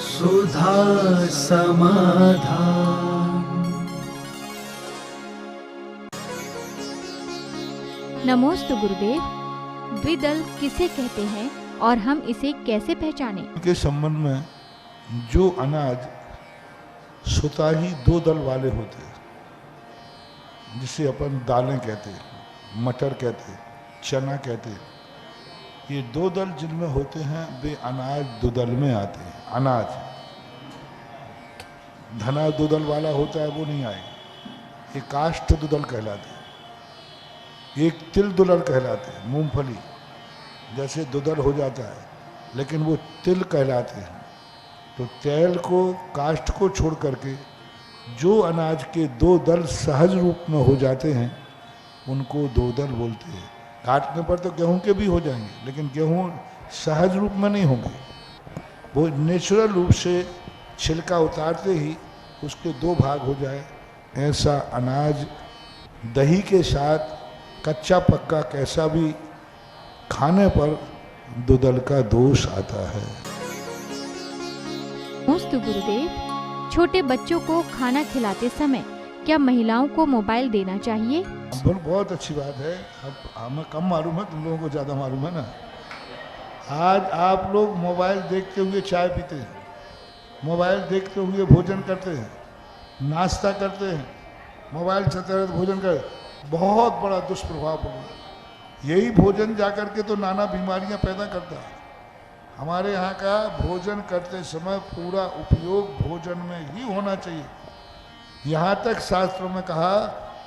सुधा समाधान। नमोस्तु गुरुदेव। द्विदल किसे कहते हैं और हम इसे कैसे पहचानें? के संबंध में जो अनाज स्वतः ही दो दल वाले होते हैं, जिसे अपन दालें कहते हैं, मटर कहते हैं, चना कहते हैं, ये दो दल जिनमें होते हैं वे अनाज दो दल में आते हैं। अनाज धना दो दल वाला होता है वो नहीं आएगा। ये काष्ठ दो दल कहलाते हैं। एक तिल दो दल कहलाते हैं, मूंगफली जैसे दो दल हो जाता है लेकिन वो तिल कहलाते हैं। तो तेल को काष्ठ को छोड़ करके जो अनाज के दो दल सहज रूप में हो जाते हैं उनको दो दल बोलते हैं। काटने पर तो गेहूं के भी हो जाएंगे लेकिन गेहूं सहज रूप में नहीं होंगे, वो नेचुरल रूप से छिलका उतारते ही उसके दो भाग हो जाए। ऐसा अनाज दही के साथ कच्चा पक्का कैसा भी खाने पर दो दल का दोष आता है। नमोस्तु गुरुदेव। छोटे बच्चों को खाना खिलाते समय क्या महिलाओं को मोबाइल देना चाहिए? बहुत अच्छी बात है। अब हमें कम मालूम है, तुम लोगों को ज़्यादा मालूम है ना। आज आप लोग मोबाइल देखते हुए चाय पीते हैं, मोबाइल देखते हुए भोजन करते हैं, नाश्ता करते हैं, मोबाइल चलते रहते भोजन करते, बहुत बड़ा दुष्प्रभाव पड़ रहा है। यही भोजन जाकर के तो नाना बीमारियां पैदा करता है। हमारे यहाँ का भोजन करते समय पूरा उपयोग भोजन में ही होना चाहिए। यहाँ तक शास्त्रों में कहा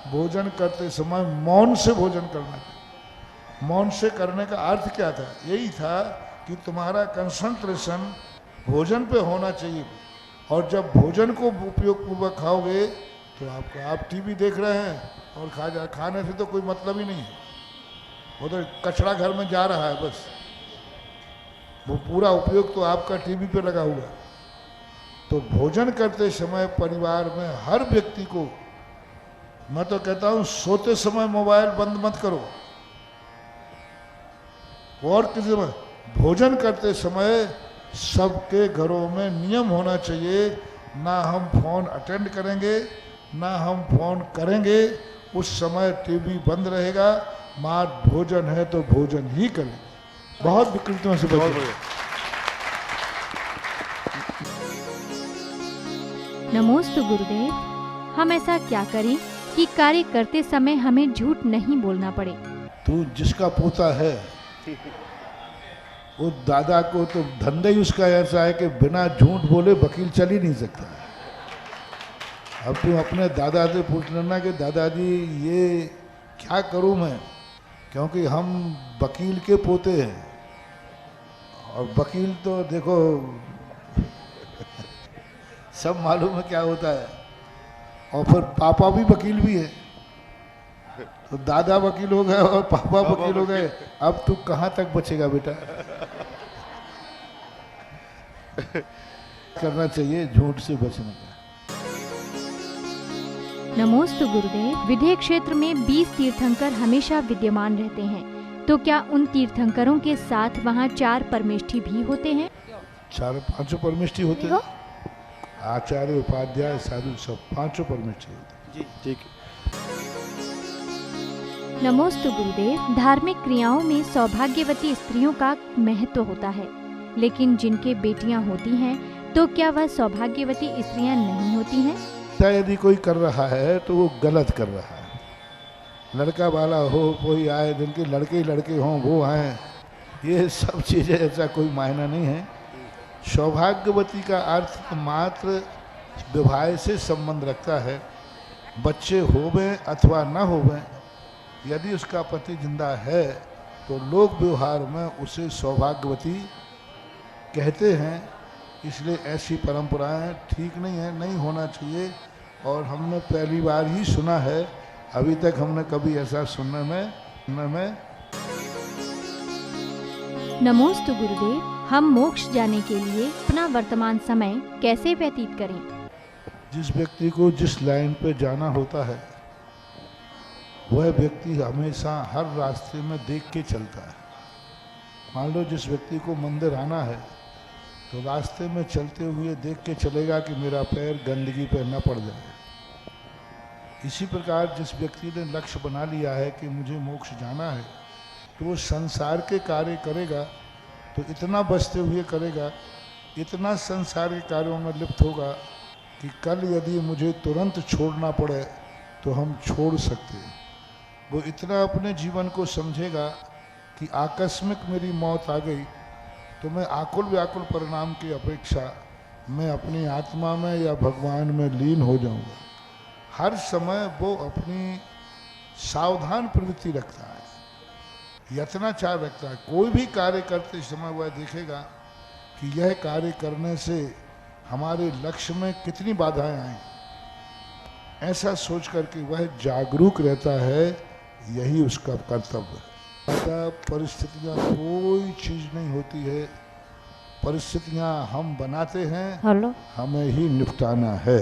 भोजन करते समय मौन से भोजन करना चाहिए। मौन से करने का अर्थ क्या था? यही था कि तुम्हारा कंसंट्रेशन भोजन पे होना चाहिए, और जब भोजन को उपयोग पूर्वक खाओगे तो आप टीवी देख रहे हैं और खाने से तो कोई मतलब ही नहीं है, वो तो कचरा घर में जा रहा है बस। वो पूरा उपयोग तो आपका टीवी पे लगा हुआ। तो भोजन करते समय परिवार में हर व्यक्ति को, मैं तो कहता हूँ सोते समय मोबाइल बंद मत करो, और किसी में भोजन करते समय सबके घरों में नियम होना चाहिए, ना हम फोन अटेंड करेंगे ना हम फोन करेंगे। उस समय टीवी बंद रहेगा, माँ भोजन है तो भोजन ही करें। बहुत विकृतियों से बचें। नमोस्तु गुरुदेव। हम ऐसा क्या करें कि कार्य करते समय हमें झूठ नहीं बोलना पड़े? तू जिसका पोता है वो दादा को तो धंधा ही उसका ऐसा है कि बिना झूठ बोले वकील चल ही नहीं सकता। अब तुम अपने दादा से पूछ लेना कि दादाजी ये क्या करूं मैं, क्योंकि हम वकील के पोते हैं, और वकील तो देखो सब मालूम है क्या होता है। और फिर पापा भी वकील भी है, तो दादा वकील हो गए और पापा वकील हो गए। अब तू कहाँ तक बचेगा बेटा? करना चाहिए झूठ से बचने का। नमोस्तु गुरुदेव। विदेह क्षेत्र में 20 तीर्थंकर हमेशा विद्यमान रहते हैं, तो क्या उन तीर्थंकरों के साथ वहाँ 4 परमेष्ठी भी होते हैं? 4-5 परमेष्ठी होते हैं। आचार्य, उपाध्याय, साधु सब 5 परमेष्ठी होते हैं। जी ठीक। नमोस्तु गुरुदेव। धार्मिक क्रियाओं में सौभाग्यवती स्त्रियों का महत्व होता है, लेकिन जिनके बेटियां होती हैं तो क्या वह सौभाग्यवती स्त्रियां नहीं होती हैं? यदि कोई कर रहा है तो वो गलत कर रहा है। लड़का वाला हो, कोई आए, जिनके लड़के ही लड़के हों वो आए, ये सब चीज़ें ऐसा कोई मायना नहीं है। सौभाग्यवती का अर्थ मात्र विवाह से संबंध रखता है। बच्चे होवें अथवा न होवें, यदि उसका पति जिंदा है तो लोक व्यवहार में उसे सौभाग्यवती कहते हैं। इसलिए ऐसी परंपराएं ठीक नहीं है, नहीं होना चाहिए। और हमने पहली बार ही सुना है, अभी तक हमने कभी ऐसा सुनने में। नमोस्तु गुरुदेव। हम मोक्ष जाने के लिए अपना वर्तमान समय कैसे व्यतीत करें? जिस व्यक्ति को जिस लाइन पे जाना होता है वह व्यक्ति हमेशा हर रास्ते में देख के चलता है। मान लो जिस व्यक्ति को मंदिर आना है तो रास्ते में चलते हुए देख के चलेगा कि मेरा पैर गंदगी पे न पड़ जाए। इसी प्रकार जिस व्यक्ति ने लक्ष्य बना लिया है कि मुझे मोक्ष जाना है, तो वो संसार के कार्य करेगा तो इतना बचते हुए करेगा, इतना संसार के कार्यों में लिप्त होगा कि कल यदि मुझे तुरंत छोड़ना पड़े तो हम छोड़ सकते हैं। वो इतना अपने जीवन को समझेगा कि आकस्मिक मेरी मौत आ गई तो मैं आकुल व्याकुल परिणाम की अपेक्षा मैं अपनी आत्मा में या भगवान में लीन हो जाऊंगा। हर समय वो अपनी सावधान प्रवृत्ति रखता है, यत्नाचार रखता है। कोई भी कार्य करते समय वह देखेगा कि यह कार्य करने से हमारे लक्ष्य में कितनी बाधाएं आई, ऐसा सोच करके वह जागरूक रहता है। यही उसका कर्तव्य है। परिस्थितियाँ कोई चीज नहीं होती है, परिस्थितियाँ हम बनाते हैं, हमें ही निपटाना है।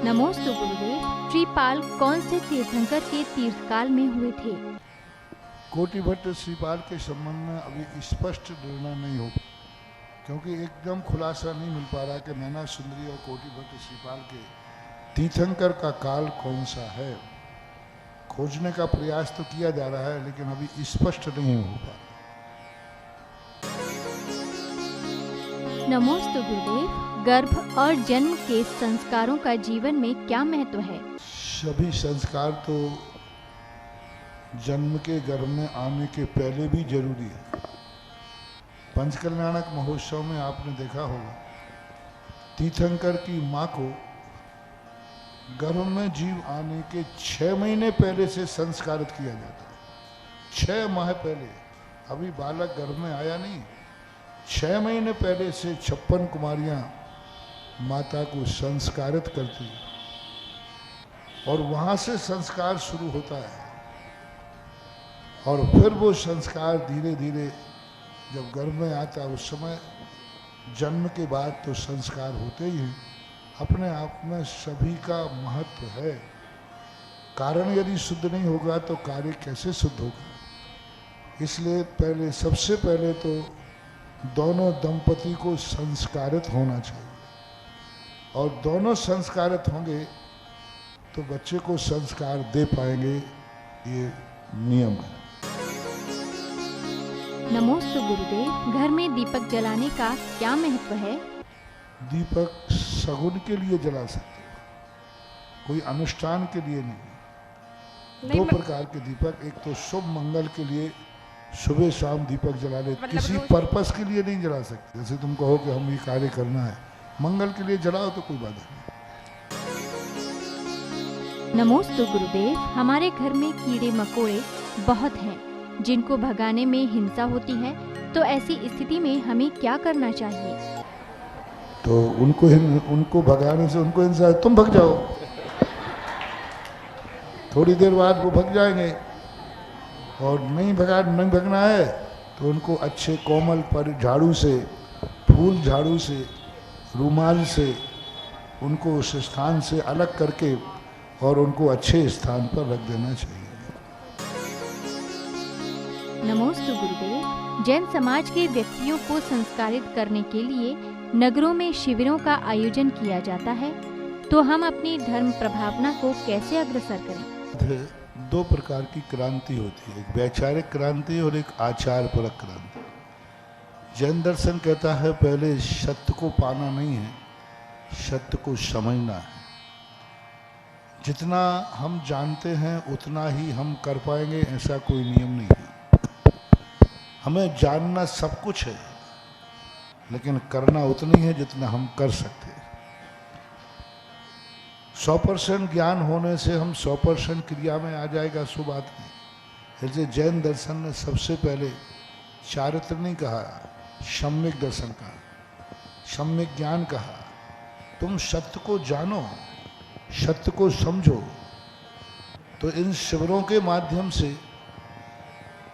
नमोस्तु गुरुदेव। श्रीपाल कौन से तीर्थंकर के तीर्थकाल में हुए थे? कोटि भट्ट श्रीपाल के संबंध में अभी स्पष्ट निर्णय नहीं हो, क्योंकि एकदम खुलासा नहीं मिल पा रहा कि नैना सुंदरी और कोटि भट्ट श्रीपाल के तीर्थंकर का काल कौन सा है। खोजने का प्रयास तो किया जा रहा है, लेकिन अभी स्पष्ट नहीं हो पा रहा। नमोस्तु गुरुदेव। गर्भ और जन्म के संस्कारों का जीवन में क्या महत्व है? सभी संस्कार तो जन्म के गर्भ में आने के पहले भी जरूरी है। पंचकल्याणक महोत्सव में आपने देखा होगा, तीर्थंकर की माँ को गर्भ में जीव आने के 6 महीने पहले से संस्कारित किया जाता है। 6 माह पहले, अभी बालक गर्भ में आया नहीं, 6 महीने पहले से 56 कुमारियां माता को संस्कारित करती, और वहां से संस्कार शुरू होता है। और फिर वो संस्कार धीरे धीरे जब गर्भ में आता है, उस समय जन्म के बाद तो संस्कार होते ही हैं। अपने आप में सभी का महत्व है। कारण यदि शुद्ध नहीं होगा तो कार्य कैसे शुद्ध होगा। इसलिए पहले, सबसे पहले तो दोनों दंपति को संस्कारित होना चाहिए, और दोनों संस्कारित होंगे तो बच्चे को संस्कार दे पाएंगे। ये नियम है। नमोस्तु गुरुदेव। घर में दीपक जलाने का क्या महत्व है? दीपक सगुन के लिए जला सकते हो, कोई अनुष्ठान के लिए नहीं। 2 प्रकार के दीपक, एक तो शुभ मंगल के लिए सुबह शाम दीपक जला ले, किसी पर्पस के लिए नहीं जला सकते। जैसे तुम कहो कि हम ये कार्य करना है, मंगल के लिए जलाओ तो कोई बाधा नहीं। नमोस्तु गुरुदेव। हमारे घर में कीड़े मकोड़े बहुत हैं जिनको भगाने में हिंसा होती है, तो ऐसी स्थिति में हमें क्या करना चाहिए? तो उनको भगाने से उनको हिंसा, तुम भग जाओ, थोड़ी देर बाद वो भग जाएंगे। और नहीं भगना है तो उनको अच्छे कोमल पर झाड़ू से, फूल झाड़ू से, रूमाल से उनको उस स्थान से अलग करके और उनको अच्छे स्थान पर रख देना चाहिए। नमोस्तु गुरुदेव। जैन समाज के व्यक्तियों को संस्कारित करने के लिए नगरों में शिविरों का आयोजन किया जाता है, तो हम अपनी धर्म प्रभावना को कैसे अग्रसर करें? 2 प्रकार की क्रांति होती है, एक वैचारिक क्रांति और एक आचार परक क्रांति। जैन दर्शन कहता है पहले सत्य को पाना नहीं है, सत्य को समझना है। जितना हम जानते हैं उतना ही हम कर पाएंगे, ऐसा कोई नियम नहीं है। हमें जानना सब कुछ है, लेकिन करना उतनी है जितना हम कर सकते हैं। 100% ज्ञान होने से हम 100% क्रिया में आ जाएगा, सो बात नहीं। जैसे जैन दर्शन ने सबसे पहले चारित्र नहीं कहा, सम्यक दर्शन कहा, सम्यक ज्ञान कहा। तुम सत्य को जानो, सत्य को समझो। तो इन शिविरों के माध्यम से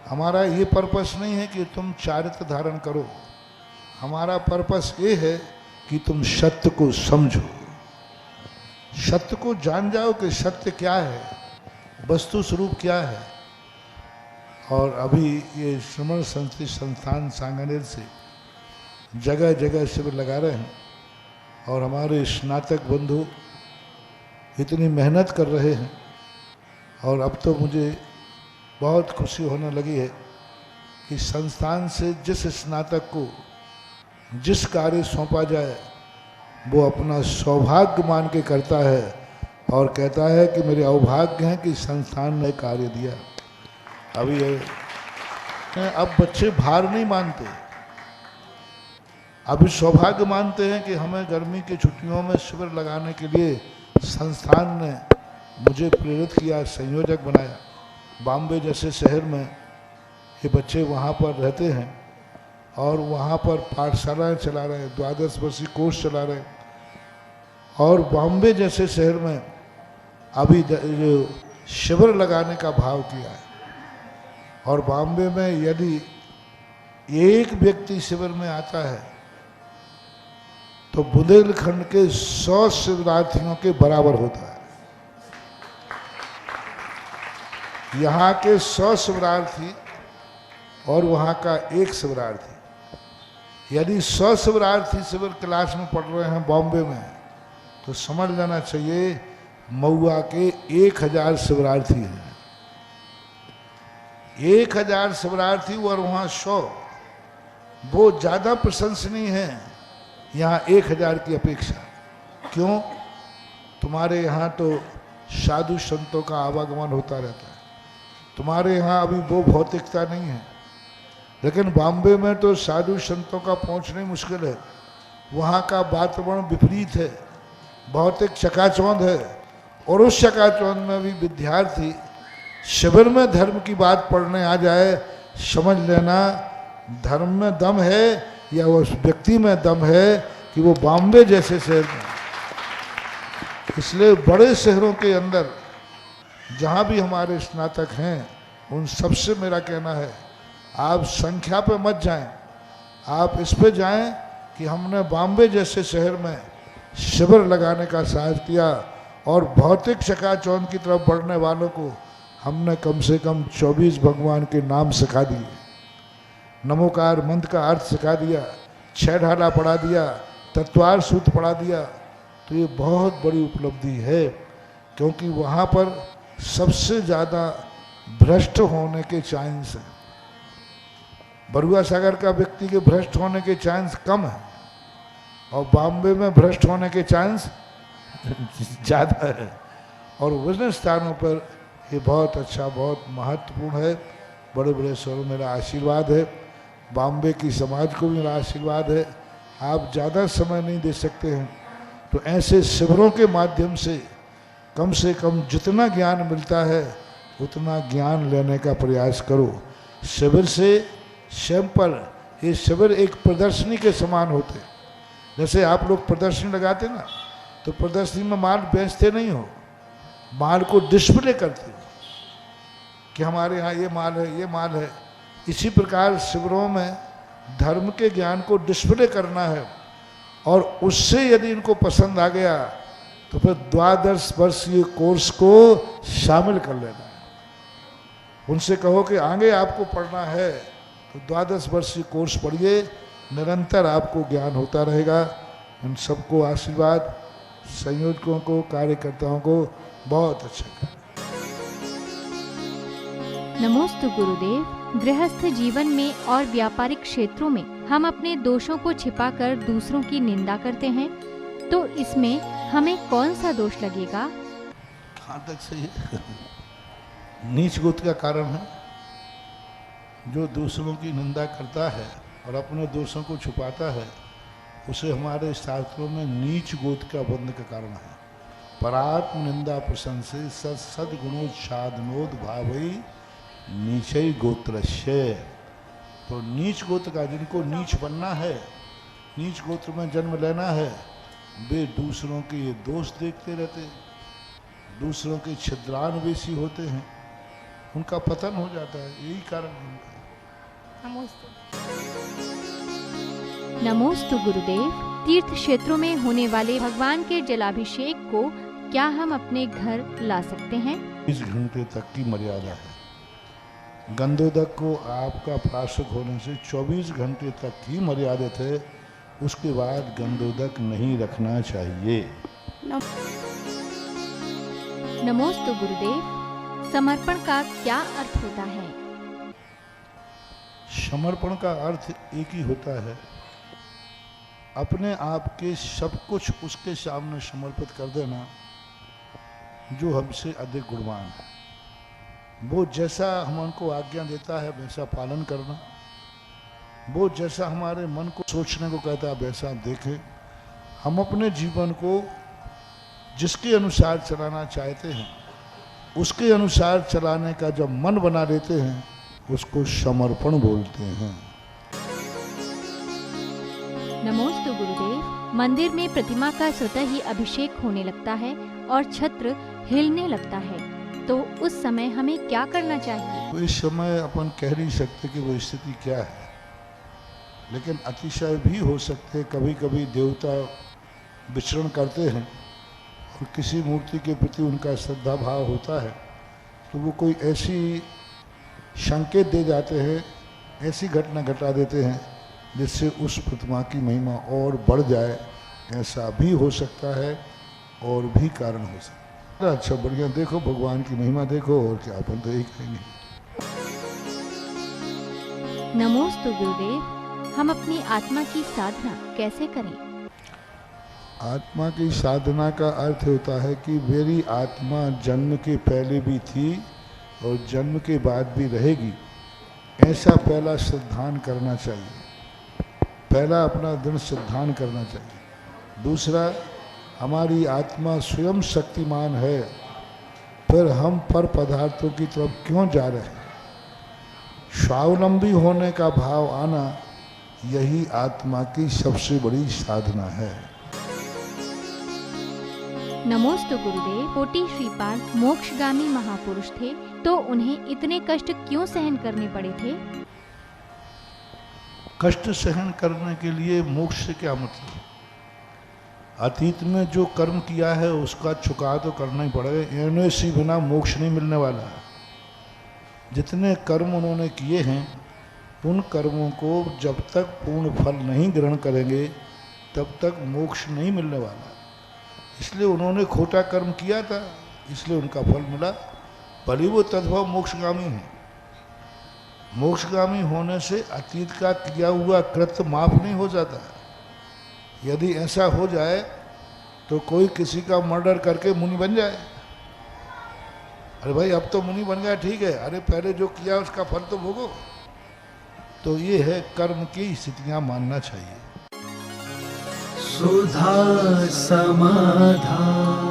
हमारा ये पर्पस नहीं है कि तुम चारित्र धारण करो, हमारा पर्पस ये है कि तुम सत्य को समझो, सत्य को जान जाओ कि सत्य क्या है, वस्तु स्वरूप क्या है। और अभी ये श्रमण संस्कृति संस्थान सांगानेर से जगह जगह शिविर लगा रहे हैं और हमारे स्नातक बंधु इतनी मेहनत कर रहे हैं। और अब तो मुझे बहुत खुशी होने लगी है कि संस्थान से जिस स्नातक को जिस कार्य सौंपा जाए वो अपना सौभाग्य मान के करता है और कहता है कि मेरे अवभाग्य हैं कि संस्थान ने कार्य दिया। अभी अब बच्चे भार नहीं मानते, अभी सौभाग्य मानते हैं कि हमें गर्मी की छुट्टियों में शिविर लगाने के लिए संस्थान ने मुझे प्रेरित किया, संयोजक बनाया। बॉम्बे जैसे शहर में ये बच्चे वहाँ पर रहते हैं और वहाँ पर पाठशालाएँ चला रहे हैं, 12 वर्षीय कोर्स चला रहे हैं। और बॉम्बे जैसे शहर में अभी जो शिविर लगाने का भाव किया है। और बॉम्बे में यदि एक व्यक्ति शिविर में आता है तो बुंदेलखंड के 100 शिविरार्थियों के बराबर होता है। यहाँ के 100 शिविरार्थी और वहाँ का एक शिविरार्थी, यदि 100 शिविरार्थी शिविर क्लास में पढ़ रहे हैं बॉम्बे में, तो समझ लेना चाहिए महुआ के 1000 शिविरार्थी हैं। 1000 शिविरार्थी और वहाँ 100, वो ज़्यादा प्रशंसनीय है यहाँ 1000 की अपेक्षा। क्यों? तुम्हारे यहाँ तो साधु संतों का आवागमन होता रहता है, तुम्हारे यहाँ अभी वो भौतिकता नहीं है। लेकिन बॉम्बे में तो साधु संतों का पहुँचना मुश्किल है, वहाँ का वातावरण विपरीत है, भौतिक चकाचौंध है। और उस चकाचौंध में भी विद्यार्थी शिविर में धर्म की बात पढ़ने आ जाए, समझ लेना धर्म में दम है या उस व्यक्ति में दम है कि वो बॉम्बे जैसे शहर में। इसलिए बड़े शहरों के अंदर जहाँ भी हमारे स्नातक हैं उन सबसे मेरा कहना है, आप संख्या पे मत जाएं, आप इस पे जाएं कि हमने बॉम्बे जैसे शहर में शिविर लगाने का साहस किया और भौतिक चकाचौंध की तरफ बढ़ने वालों को हमने कम से कम 24 भगवान के नाम सिखा दिए, नमोकार मंत्र का अर्थ सिखा दिया, 6 ढाला पढ़ा दिया, तत्वार सूत्र पढ़ा दिया। तो ये बहुत बड़ी उपलब्धि है, क्योंकि वहाँ पर सबसे ज़्यादा भ्रष्ट होने के चांस हैं। बरुआ सागर का व्यक्ति के भ्रष्ट होने के चांस कम है और बॉम्बे में भ्रष्ट होने के चांस ज़्यादा है। और विभिन्न स्थानों पर ये बहुत अच्छा, बहुत महत्वपूर्ण है। बड़े बड़े शहरों में मेरा आशीर्वाद है, बॉम्बे की समाज को भी मेरा आशीर्वाद है। आप ज़्यादा समय नहीं दे सकते हैं तो ऐसे शिविरों के माध्यम से कम जितना ज्ञान मिलता है उतना ज्ञान लेने का प्रयास करो। शिविर से स्वयं पर ये शिविर एक प्रदर्शनी के समान होते। जैसे आप लोग प्रदर्शनी लगाते ना, तो प्रदर्शनी में माल बेचते नहीं हो, माल को डिस्प्ले करते हो कि हमारे यहाँ ये माल है, ये माल है। इसी प्रकार शिविरों में धर्म के ज्ञान को डिस्प्ले करना है और उससे यदि इनको पसंद आ गया तो फिर 12 वर्षीय कोर्स को शामिल कर लेना है। उनसे कहो कि आगे आपको पढ़ना है तो 12 वर्षीय कोर्स पढ़िए, निरंतर आपको ज्ञान होता रहेगा। उन सबको आशीर्वाद, संयोजकों को, कार्यकर्ताओं को बहुत अच्छा। नमोस्तु गुरुदेव। गृहस्थ जीवन में और व्यापारिक क्षेत्रों में हम अपने दोषों को छिपाकर दूसरों की निंदा करते हैं, तो इसमें हमें कौन सा दोष लगेगा? कहाँ तक सही है? नीच गोत्र का कारण है। जो दूसरों की निंदा करता है और अपने दोषों को छुपाता है, उसे हमारे शास्त्रों में नीच गोत्र का बंध का कारण है। परात्म निंदा प्रशंसे सद्गुणोच्छादनोद भावई नीचई गोत्रस्य। तो नीच गोत्र का, जिनको नीच बनना है, नीच गोत्र में जन्म लेना है, वे दूसरों के ये दोष देखते रहते हैं, दूसरों के छिद्रान्वेषी होते हैं, उनका पतन हो जाता है। यही कारण है। नमोस्तु गुरुदेव। तीर्थ क्षेत्रों में होने वाले भगवान के जलाभिषेक को क्या हम अपने घर ला सकते हैं? 20 घंटे तक की मर्यादा है। गंधोदक को आपका प्राशक होने से 24 घंटे तक ही मर्यादित है। उसके बाद गंधोदक नहीं रखना चाहिए। नमोस्तु गुरुदेव, समर्पण का क्या अर्थ होता है? समर्पण का अर्थ एक ही होता है, अपने आप के सब कुछ उसके सामने समर्पित कर देना जो हमसे अधिक गुणवान है। वो जैसा हम उनको आज्ञा देता है वैसा पालन करना, वो जैसा हमारे मन को सोचने को कहता है वैसा देखें। हम अपने जीवन को जिसके अनुसार चलाना चाहते हैं उसके अनुसार चलाने का जब मन बना लेते हैं उसको समर्पण बोलते हैं। नमोस्तु गुरुदेव, मंदिर में प्रतिमा का स्वतः ही अभिषेक होने लगता है और छत्र हिलने लगता है, तो उस समय हमें क्या करना चाहिए? तो इस समय अपन कह नहीं सकते कि वो स्थिति क्या है, लेकिन अतिशय भी हो सकते हैं। कभी कभी देवता विचरण करते हैं और किसी मूर्ति के प्रति उनका श्रद्धा भाव होता है, तो वो कोई ऐसी संकेत दे जाते हैं, ऐसी घटना घटा देते हैं जिससे उस प्रतिमा की महिमा और बढ़ जाए। ऐसा भी हो सकता है और भी कारण हो सकता है। अच्छा बढ़िया, देखो भगवान की महिमा देखो, और क्या अपन तो यही कहेंगे। नमोस्तु गुरुदेव, हम अपनी आत्मा की साधना कैसे करें? आत्मा की साधना का अर्थ होता है कि मेरी आत्मा जन्म के पहले भी थी और जन्म के बाद भी रहेगी, ऐसा पहला सिद्धांत करना चाहिए। पहला अपना दृढ़ सिद्धांत करना चाहिए। दूसरा, हमारी आत्मा स्वयं शक्तिमान है, फिर हम पर पदार्थों की तरफ क्यों जा रहे हैं? स्वावलंबी होने का भाव आना, यही आत्मा की सबसे बड़ी साधना है। नमोस्तु गुरुदेव, कोटि श्रीपाल मोक्षगामी महापुरुष थे, तो उन्हें इतने कष्ट क्यों सहन करने पड़े थे? कष्ट सहन करने के लिए मोक्ष से क्या मतलब? अतीत में जो कर्म किया है उसका चुकाव तो करना ही पड़ेगा, इन्हें सी बिना मोक्ष नहीं मिलने वाला है। जितने कर्म उन्होंने किए हैं उन कर्मों को जब तक पूर्ण फल नहीं ग्रहण करेंगे तब तक मोक्ष नहीं मिलने वाला। इसलिए उन्होंने खोटा कर्म किया था, इसलिए उनका फल मिला, भले वो तद्भव मोक्षगामी है। मोक्षगामी होने से अतीत का किया हुआ कृत्य माफ नहीं हो जाता। यदि ऐसा हो जाए तो कोई किसी का मर्डर करके मुनि बन जाए, अरे भाई अब तो मुनि बन गया ठीक है, अरे पहले जो किया उसका फल तो भोगो। तो ये है कर्म की स्थितियां मानना चाहिए। सुधा समाधान।